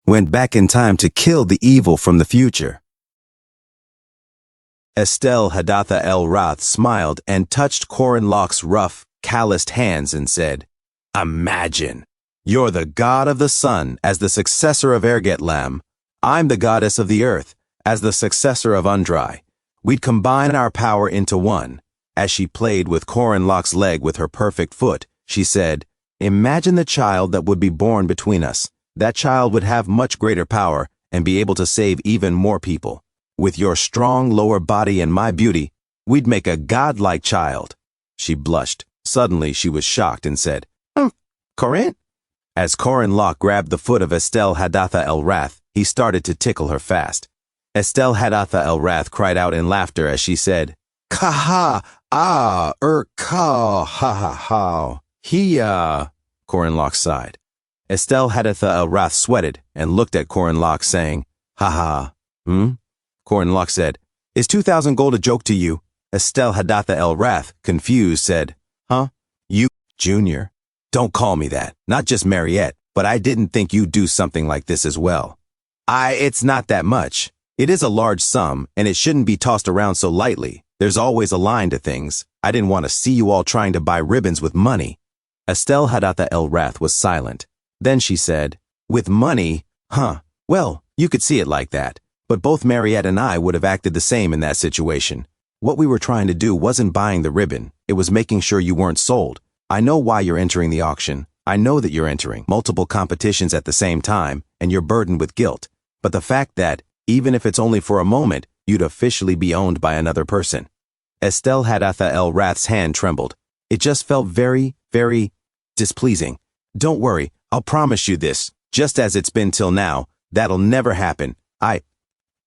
went back in time to kill the evil from the future. Estelle Hadatha El Rath smiled and touched Corin Locke's rough, calloused hands and said, "Imagine, you're the god of the sun as the successor of Ergetlam. I'm the goddess of the earth as the successor of Undrai. We'd combine our power into one." As she played with Corin Locke's leg with her perfect foot, she said, "Imagine the child that would be born between us. That child would have much greater power and be able to save even more people. With your strong lower body and my beauty, we'd make a godlike child." She blushed. Suddenly she was shocked and said, "Corin?" As Corin Locke grabbed the foot of Estelle Hadatha El Rath, he started to tickle her fast. Estelle Hadatha El Rath cried out in laughter as she said, "Ka-ha, ka, ha-ha-ha, he-ya." Corin Locke sighed. Estelle Hadatha El Rath sweated and looked at Corin Locke saying, "Ha-ha, Corin Locke said, "Is 2,000 gold a joke to you?" Estelle Hadatha El Rath, confused, said, "Huh? You, Junior? Don't call me that. Not just Mariette, but I didn't think you'd do something like this as well. It's not that much. It is a large sum, and it shouldn't be tossed around so lightly. There's always a line to things. I didn't want to see you all trying to buy ribbons with money." Estelle Hadatha El Rath was silent. Then she said, "With money? Huh. Well, you could see it like that. But both Mariette and I would have acted the same in that situation. What we were trying to do wasn't buying the ribbon. It was making sure you weren't sold. I know why you're entering the auction. I know that you're entering multiple competitions at the same time, and you're burdened with guilt. But the fact that, even if it's only for a moment, you'd officially be owned by another person." Estelle Hadatha El Rath's hand trembled. It just felt very, very displeasing. "Don't worry, I'll promise you this. Just as it's been till now, that'll never happen.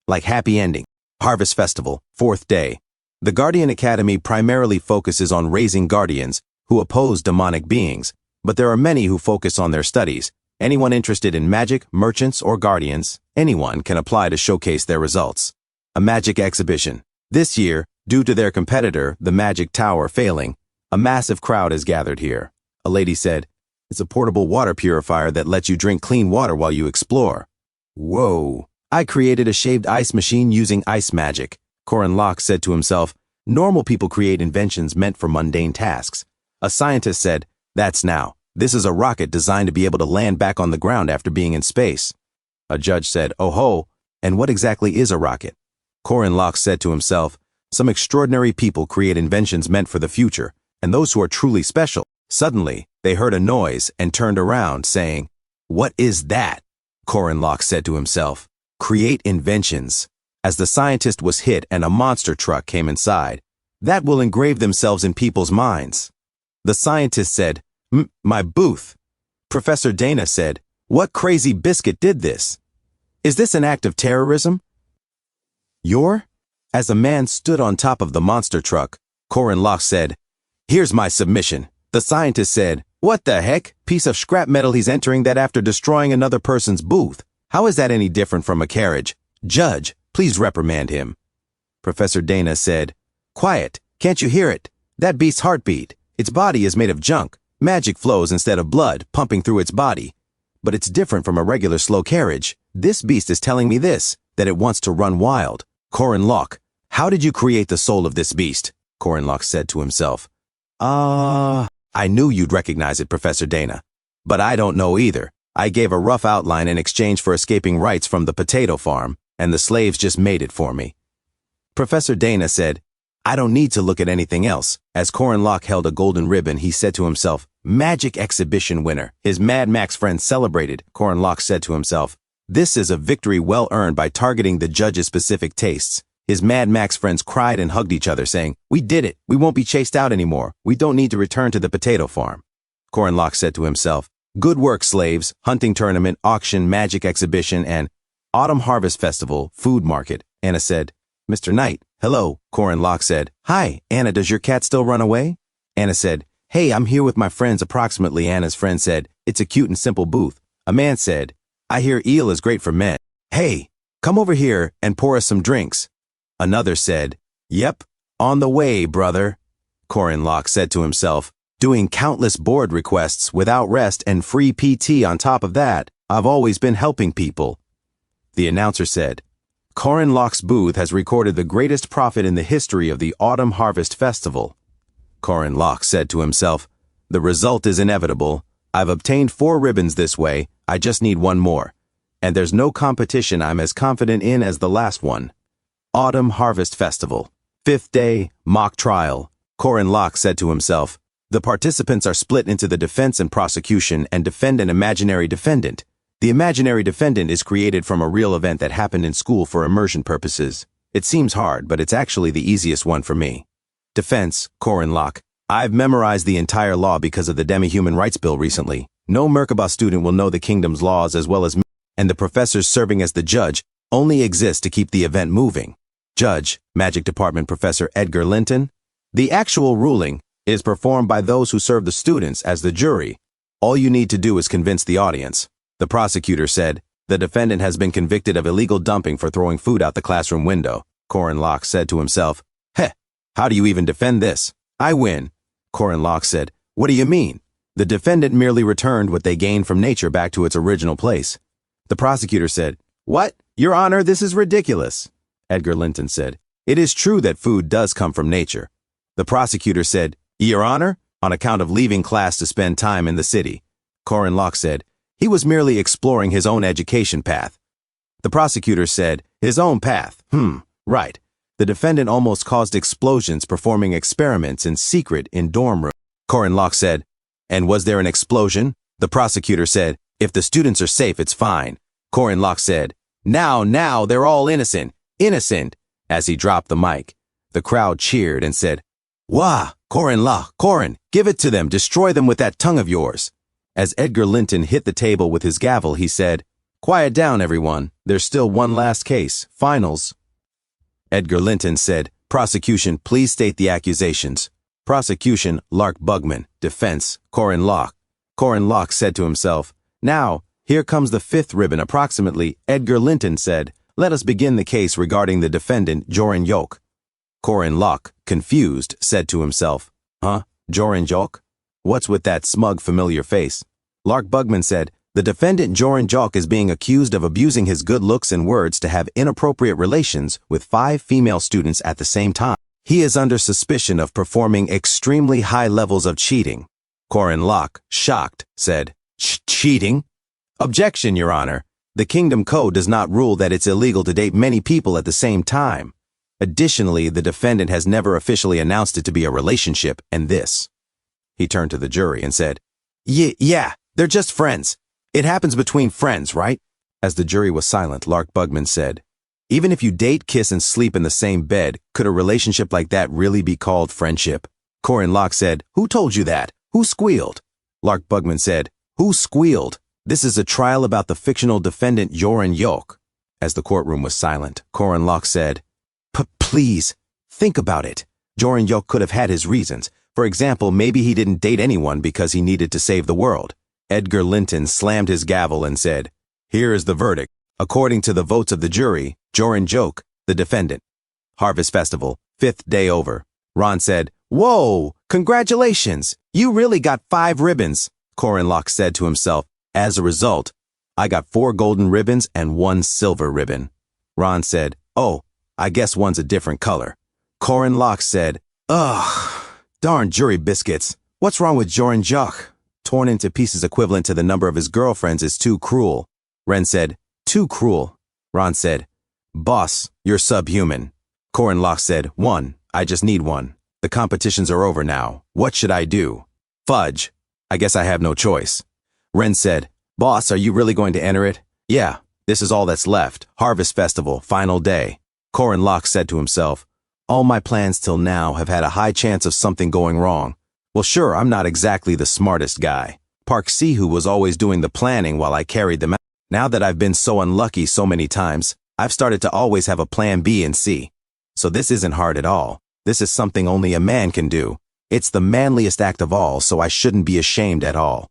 Like happy ending. Harvest Festival, 4th day. The Guardian Academy primarily focuses on raising guardians who oppose demonic beings, but there are many who focus on their studies. Anyone interested in magic, merchants, or guardians, anyone can apply to showcase their results. A magic exhibition. This year, due to their competitor, the Magic Tower, failing, a massive crowd has gathered here. A lady said, "It's a portable water purifier that lets you drink clean water while you explore." Whoa. "I created a shaved ice machine using ice magic." Corin Locke said to himself, "Normal people create inventions meant for mundane tasks." A scientist said, "That's now. This is a rocket designed to be able to land back on the ground after being in space." A judge said, "Oh ho, and what exactly is a rocket?" Corin Locke said to himself, "Some extraordinary people create inventions meant for the future, and those who are truly special." Suddenly, they heard a noise and turned around, saying, "What is that?" Corin Locke said to himself, "Create inventions." As the scientist was hit and a monster truck came inside, "That will engrave themselves in people's minds." The scientist said, "My booth." Professor Dana said, "What crazy biscuit did this? Is this an act of terrorism?" As a man stood on top of the monster truck, Corin Locke said, "Here's my submission." The scientist said, "What the heck? Piece of scrap metal he's entering that after destroying another person's booth. How is that any different from a carriage? Judge, please reprimand him." Professor Dana said, "Quiet, can't you hear it? That beast's heartbeat. Its body is made of junk. Magic flows instead of blood pumping through its body. But it's different from a regular slow carriage. This beast is telling me this, that it wants to run wild." Corin Locke, "How did you create the soul of this beast?" Corin Locke said to himself. I knew you'd recognize it, Professor Dana. But I don't know either. I gave a rough outline in exchange for escaping rights from the potato farm, and the slaves just made it for me." Professor Dana said, "I don't need to look at anything else." As Corin Locke held a golden ribbon, he said to himself, "Magic exhibition winner." His Mad Max friends celebrated. Corin Locke said to himself, "This is a victory well earned by targeting the judge's specific tastes." His Mad Max friends cried and hugged each other, saying, "We did it. We won't be chased out anymore. We don't need to return to the potato farm." Corin Locke said to himself, "Good work, slaves. Hunting tournament, auction, magic exhibition, and autumn harvest festival, food market." Anna said, "Mr. Knight, hello." Corin Locke said, "Hi, Anna, does your cat still run away?" Anna said, "Hey, I'm here with my friends approximately." Anna's friend said, "It's a cute and simple booth." A man said, "I hear eel is great for men. Hey, come over here and pour us some drinks." Another said, "Yep, on the way, brother." Corin Locke said to himself, "Doing countless board requests without rest and free PT on top of that, I've always been helping people. The announcer said, Corin Locke's booth has recorded the greatest profit in the history of the Autumn Harvest Festival. Corin Locke said to himself, the result is inevitable. I've obtained 4 ribbons this way, I just need 1 more. And there's no competition I'm as confident in as the last one. Autumn Harvest Festival. 5th day, mock trial. Corin Locke said to himself, the participants are split into the defense and prosecution and defend an imaginary defendant. The imaginary defendant is created from a real event that happened in school for immersion purposes. It seems hard, but it's actually the easiest one for me. Defense, Corin Locke. I've memorized the entire law because of the Demi-Human Rights Bill recently. No Merkaba student will know the kingdom's laws as well as me, and the professors serving as the judge only exist to keep the event moving. Judge, Magic Department Professor Edgar Linton. The actual ruling is performed by those who serve the students as the jury. All you need to do is convince the audience. The prosecutor said, the defendant has been convicted of illegal dumping for throwing food out the classroom window. Corin Locke said to himself, how do you even defend this? I win. Corin Locke said, what do you mean? The defendant merely returned what they gained from nature back to its original place. The prosecutor said, what? Your Honor, this is ridiculous. Edgar Linton said, it is true that food does come from nature. The prosecutor said, Your Honor, on account of leaving class to spend time in the city. Corin Locke said, he was merely exploring his own education path. The prosecutor said, his own path, right. The defendant almost caused explosions performing experiments in secret in dorm room. Corin Locke said, and was there an explosion? The prosecutor said, if the students are safe, it's fine. Corin Locke said, now, they're all innocent. Innocent. As he dropped the mic, the crowd cheered and said, wah, Corin Locke, Corin, give it to them, destroy them with that tongue of yours. As Edgar Linton hit the table with his gavel, he said, quiet down, everyone. There's still one last case, finals. Edgar Linton said, prosecution, please state the accusations. Prosecution, Lark Bugman. Defense, Corin Locke. Corin Locke said to himself, now, here comes the 5th ribbon approximately. Edgar Linton said, let us begin the case regarding the defendant, Jorin Yok. Corin Locke, confused, said to himself, Jorin Yok? What's with that smug, familiar face? Lark Bugman said, the defendant Jorin Yok is being accused of abusing his good looks and words to have inappropriate relations with 5 female students at the same time. He is under suspicion of performing extremely high levels of cheating. Corin Locke, shocked, said, cheating? Objection, Your Honor. The Kingdom Code does not rule that it's illegal to date many people at the same time. Additionally, the defendant has never officially announced it to be a relationship, and this. He turned to the jury and said, yeah, they're just friends. It happens between friends, right? As the jury was silent, Lark Bugman said, even if you date, kiss, and sleep in the same bed, could a relationship like that really be called friendship? Corin Locke said, who told you that? Who squealed? Lark Bugman said, who squealed? This is a trial about the fictional defendant Jorin Yok. As the courtroom was silent, Corin Locke said, please, think about it. Jorin Yok could have had his reasons. For example, maybe he didn't date anyone because he needed to save the world. Edgar Linton slammed his gavel and said, here is the verdict. According to the votes of the jury, Jorin Yok, the defendant. Harvest Festival, 5th day over. Ron said, whoa, congratulations. You really got 5 ribbons. Corin Locke said to himself, as a result, I got 4 golden ribbons and 1 silver ribbon. Ron said, oh, I guess one's a different color. Corin Locke said, ugh, darn jury biscuits. What's wrong with Jorin Yok? Torn into pieces equivalent to the number of his girlfriends is too cruel. Ren said, too cruel. Ron said, boss, you're subhuman. Corin Locke said, 1, I just need 1. The competitions are over now. What should I do? Fudge. I guess I have no choice. Ren said, boss, are you really going to enter it? Yeah, this is all that's left. Harvest Festival, final day. Corin Locke said to himself, all my plans till now have had a high chance of something going wrong. Well, sure, I'm not exactly the smartest guy. Park Sihu was always doing the planning while I carried them out. Now that I've been so unlucky so many times, I've started to always have a plan B and C. So this isn't hard at all. This is something only a man can do. It's the manliest act of all, so I shouldn't be ashamed at all.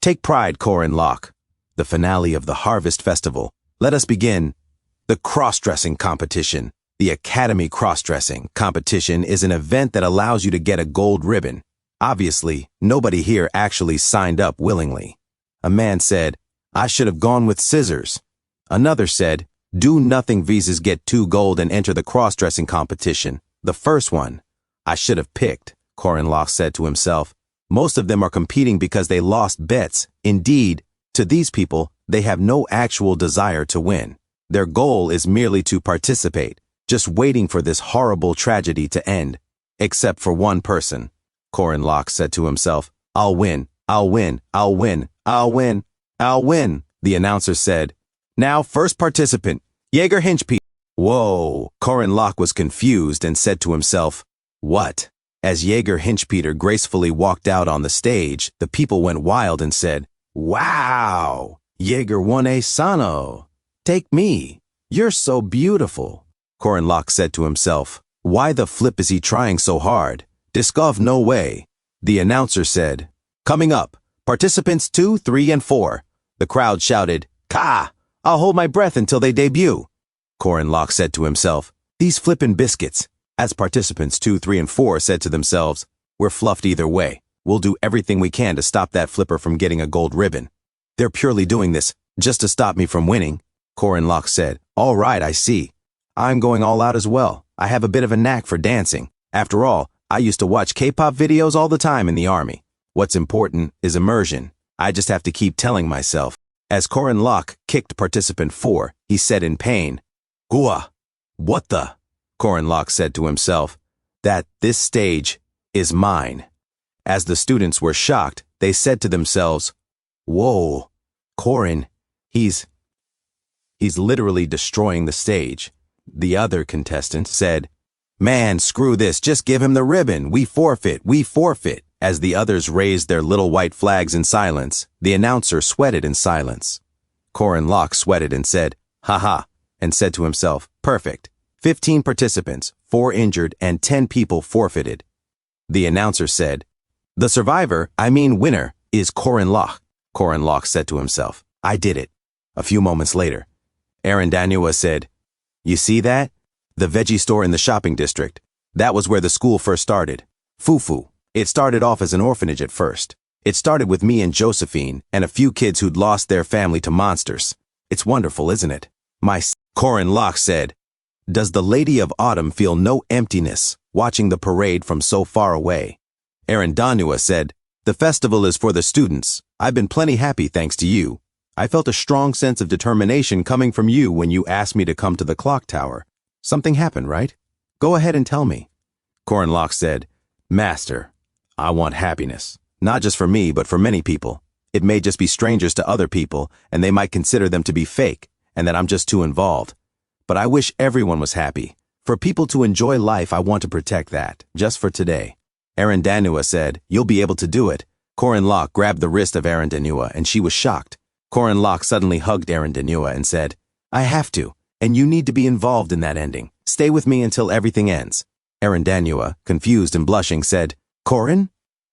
Take pride, Corin Locke. The finale of the Harvest Festival. Let us begin. The cross-dressing competition. The Academy cross-dressing competition is an event that allows you to get a gold ribbon. Obviously, nobody here actually signed up willingly. A man said, I should have gone with scissors. Another said, do nothing visas get 2 gold and enter the cross-dressing competition. The first one, I should have picked, Korenlock said to himself. Most of them are competing because they lost bets. Indeed, to these people, they have no actual desire to win. Their goal is merely to participate, just waiting for this horrible tragedy to end. Except for one person. Korenlock said to himself, I'll win, I'll win, I'll win, I'll win, I'll win. The announcer said, now first participant, Jaeger Hinchpeter. Whoa, Korenlock was confused and said to himself, what? As Jaeger Hinchpeter gracefully walked out on the stage, the people went wild and said, wow, Jaeger one Sano. Take me. You're so beautiful. Korenlock said to himself, why the flip is he trying so hard? Diskov no way. The announcer said, coming up, participants 2, 3, and 4. The crowd shouted, Ka! I'll hold my breath until they debut. Korenlock said to himself, these flippin' biscuits. As participants 2, 3, and 4 said to themselves, we're fluffed either way. We'll do everything we can to stop that flipper from getting a gold ribbon. They're purely doing this just to stop me from winning. Korenlock said, all right, I see. I'm going all out as well. I have a bit of a knack for dancing. After all, I used to watch K-pop videos all the time in the army. What's important is immersion. I just have to keep telling myself. As Korenlock kicked participant 4, he said in pain, Gua, what the? Korenlock said to himself, that this stage is mine. As the students were shocked, they said to themselves, whoa, Koren, he's literally destroying the stage. The other contestant said, man, screw this, just give him the ribbon, we forfeit, we forfeit. As the others raised their little white flags in silence, the announcer sweated in silence. Korenlock sweated and said, haha, and said to himself, perfect. 15 participants, 4 injured, and 10 people forfeited. The announcer said, the survivor, winner, is Korenlock. Korenlock said to himself, I did it. A few moments later, Arandanua said, you see that? The veggie store in the shopping district. That was where the school first started. Fufu. It started off as an orphanage at first. It started with me and Josephine and a few kids who'd lost their family to monsters. It's wonderful, isn't it? Korenlock said, does the Lady of Autumn feel no emptiness watching the parade from so far away? Arandanua said, the festival is for the students. I've been plenty happy thanks to you. I felt a strong sense of determination coming from you when you asked me to come to the clock tower. Something happened, right? Go ahead and tell me. Korenlock said, Master, I want happiness. Not just for me, but for many people. It may just be strangers to other people, and they might consider them to be fake, and that I'm just too involved. But I wish everyone was happy. For people to enjoy life, I want to protect that, just for today. Arandanua said, you'll be able to do it. Korenlock grabbed the wrist of Arandanua, and she was shocked. Korenlock suddenly hugged Arandanua and said, I have to, and you need to be involved in that ending. Stay with me until everything ends. Arandanua, confused and blushing, said, Koren?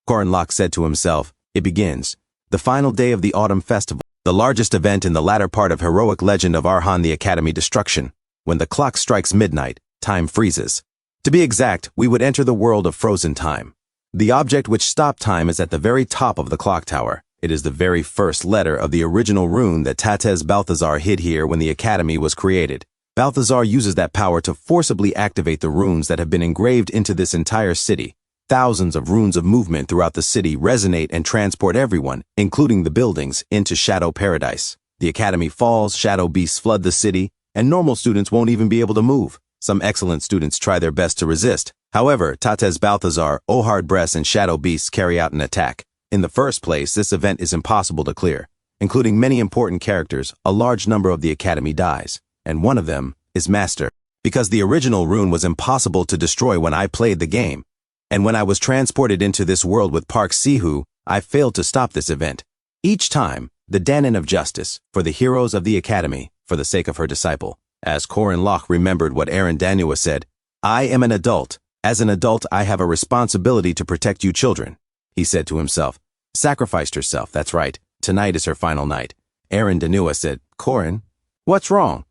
Korenlock said to himself, it begins. The final day of the Autumn Festival, the largest event in the latter part of heroic legend of Arhan the Academy destruction. When the clock strikes midnight, time freezes. To be exact, we would enter the world of frozen time. The object which stopped time is at the very top of the clock tower. It is the very first letter of the original rune that Tatez Balthazar hid here when the Academy was created. Balthazar uses that power to forcibly activate the runes that have been engraved into this entire city. Thousands of runes of movement throughout the city resonate and transport everyone, including the buildings, into Shadow Paradise. The Academy falls, shadow beasts flood the city, and normal students won't even be able to move. Some excellent students try their best to resist. However, Tatez Balthazar, Ohard Bress, and shadow beasts carry out an attack. In the first place, this event is impossible to clear. Including many important characters, a large number of the Academy dies. And one of them is Master. Because the original rune was impossible to destroy when I played the game. And when I was transported into this world with Park Sihu, I failed to stop this event. Each time, the Danon of Justice, for the heroes of the Academy, for the sake of her disciple. As Korenlock remembered what Arandanua said, I am an adult. As an adult, I have a responsibility to protect you children. He said to himself, sacrificed herself, that's right. Tonight is her final night. Arandanua said, Koren, what's wrong?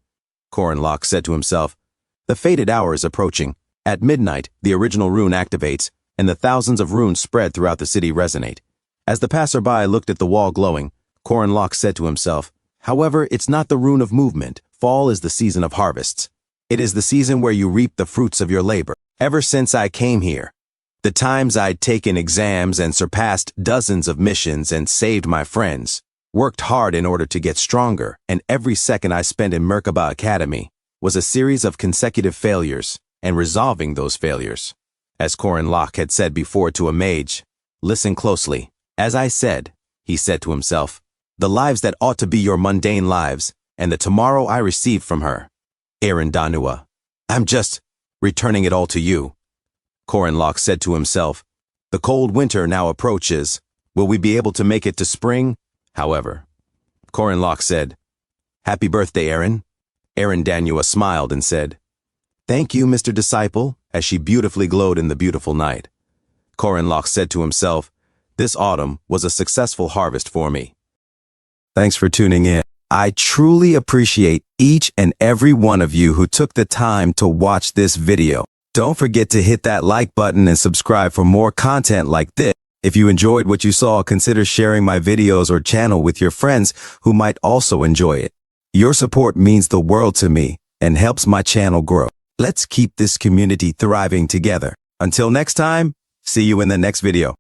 Korenlock said to himself, the fated hour is approaching. At midnight, the original rune activates, and the thousands of runes spread throughout the city resonate. As the passerby looked at the wall glowing, Korenlock said to himself, However, it's not the rune of movement. Fall is the season of harvests. It is the season where you reap the fruits of your labor. Ever since I came here, the times I'd taken exams and surpassed dozens of missions and saved my friends, worked hard in order to get stronger, and every second I spent in Merkaba Academy was a series of consecutive failures and resolving those failures. As Corin Locke had said before to a mage, listen closely. As I said, he said to himself, the lives that ought to be your mundane lives, and the tomorrow I received from her. Aaron Danua, I'm just returning it all to you. Corin Locke said to himself, the cold winter now approaches. Will we be able to make it to spring? However, Corin Locke said, Happy birthday, Aaron. Aaron Danua smiled and said, Thank you, Mr. Disciple, as she beautifully glowed in the beautiful night. Corin Locke said to himself, this autumn was a successful harvest for me. Thanks for tuning in. I truly appreciate each and every one of you who took the time to watch this video. Don't forget to hit that like button and subscribe for more content like this. If you enjoyed what you saw, consider sharing my videos or channel with your friends who might also enjoy it. Your support means the world to me and helps my channel grow. Let's keep this community thriving together. Until next time, see you in the next video.